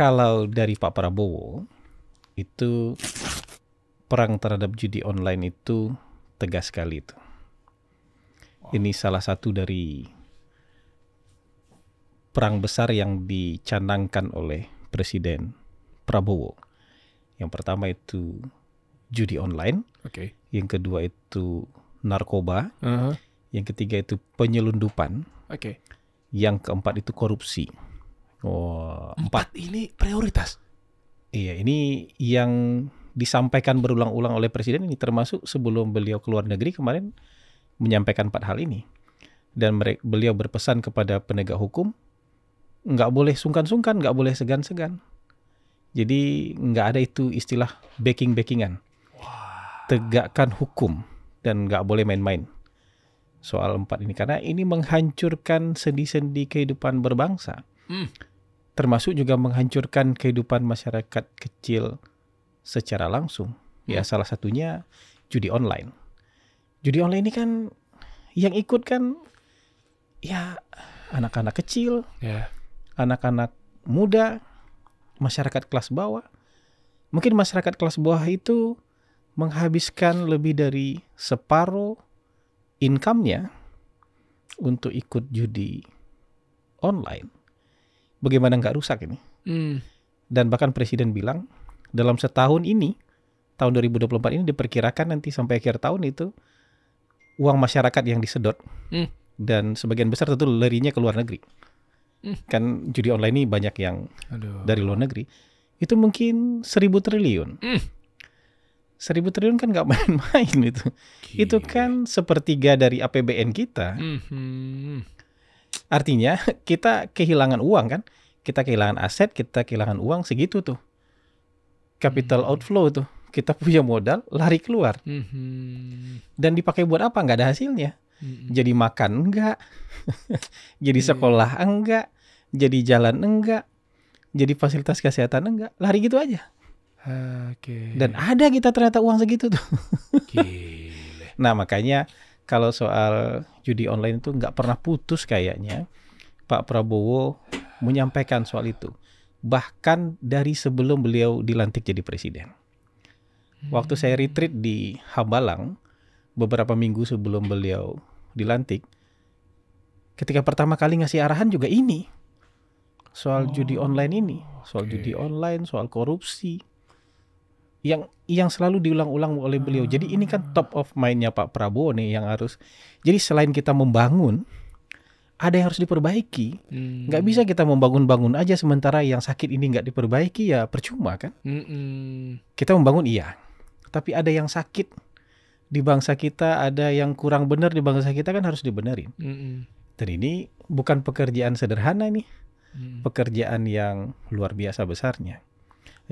Kalau dari Pak Prabowo, itu perang terhadap judi online itu tegas sekali itu. Ini salah satu dari perang besar yang dicanangkan oleh Presiden Prabowo. Yang pertama itu judi online, yang kedua itu narkoba, yang ketiga itu penyelundupan, yang keempat itu korupsi. Empat ini prioritas. Iya, ini yang disampaikan berulang-ulang oleh Presiden ini, termasuk sebelum beliau keluar negeri kemarin menyampaikan 4 hal ini. Dan beliau berpesan kepada penegak hukum, nggak boleh sungkan-sungkan, nggak boleh segan-segan. Jadi nggak ada itu istilah backing-backingan. Tegakkan hukum dan nggak boleh main-main soal 4 ini. Karena ini menghancurkan sendi-sendi kehidupan berbangsa. Termasuk juga menghancurkan kehidupan masyarakat kecil secara langsung. Ya, salah satunya judi online. Judi online ini kan yang ikut kan ya anak-anak kecil, anak-anak muda, masyarakat kelas bawah. Mungkin masyarakat kelas bawah itu menghabiskan lebih dari separuh income-nya untuk ikut judi online. Bagaimana nggak rusak ini? Dan bahkan Presiden bilang dalam setahun ini, tahun 2024 ini diperkirakan nanti sampai akhir tahun itu uang masyarakat yang disedot dan sebagian besar tentu larinya ke luar negeri. Kan judi online ini banyak yang dari luar negeri. Itu mungkin 1.000 triliun. 1.000 triliun kan nggak main-main itu. Gila. Itu kan sepertiga dari APBN kita. Artinya kita kehilangan uang kan. Kita kehilangan aset, kita kehilangan uang segitu tuh. Capital outflow tuh. Kita punya modal, lari keluar. Dan dipakai buat apa? Nggak ada hasilnya. Jadi makan enggak. Jadi sekolah enggak. Jadi jalan enggak. Jadi fasilitas kesehatan enggak. Lari gitu aja. Dan ada kita ternyata uang segitu tuh. Gile. Nah makanya kalau soal judi online itu nggak pernah putus kayaknya Pak Prabowo menyampaikan soal itu. Bahkan dari sebelum beliau dilantik jadi presiden. Waktu saya retreat di Hambalang beberapa minggu sebelum beliau dilantik, ketika pertama kali ngasih arahan juga ini. Soal judi online ini. Soal judi online, soal korupsi. Yang selalu diulang-ulang oleh beliau. Jadi ini kan top of mind-nya Pak Prabowo nih yang harus. Jadi selain kita membangun, ada yang harus diperbaiki. Nggak bisa kita membangun-bangun aja sementara yang sakit ini nggak diperbaiki, ya percuma kan. Kita membangun iya, tapi ada yang sakit di bangsa kita, ada yang kurang benar di bangsa kita kan harus dibenerin. Dan ini bukan pekerjaan sederhana nih, pekerjaan yang luar biasa besarnya.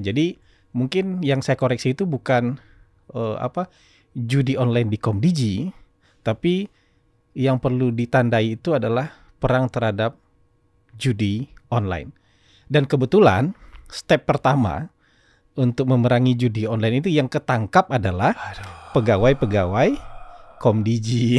Jadi mungkin yang saya koreksi itu bukan judi online di Komdigi, tapi yang perlu ditandai itu adalah perang terhadap judi online. Dan kebetulan step pertama untuk memerangi judi online itu yang ketangkap adalah pegawai-pegawai Komdigi.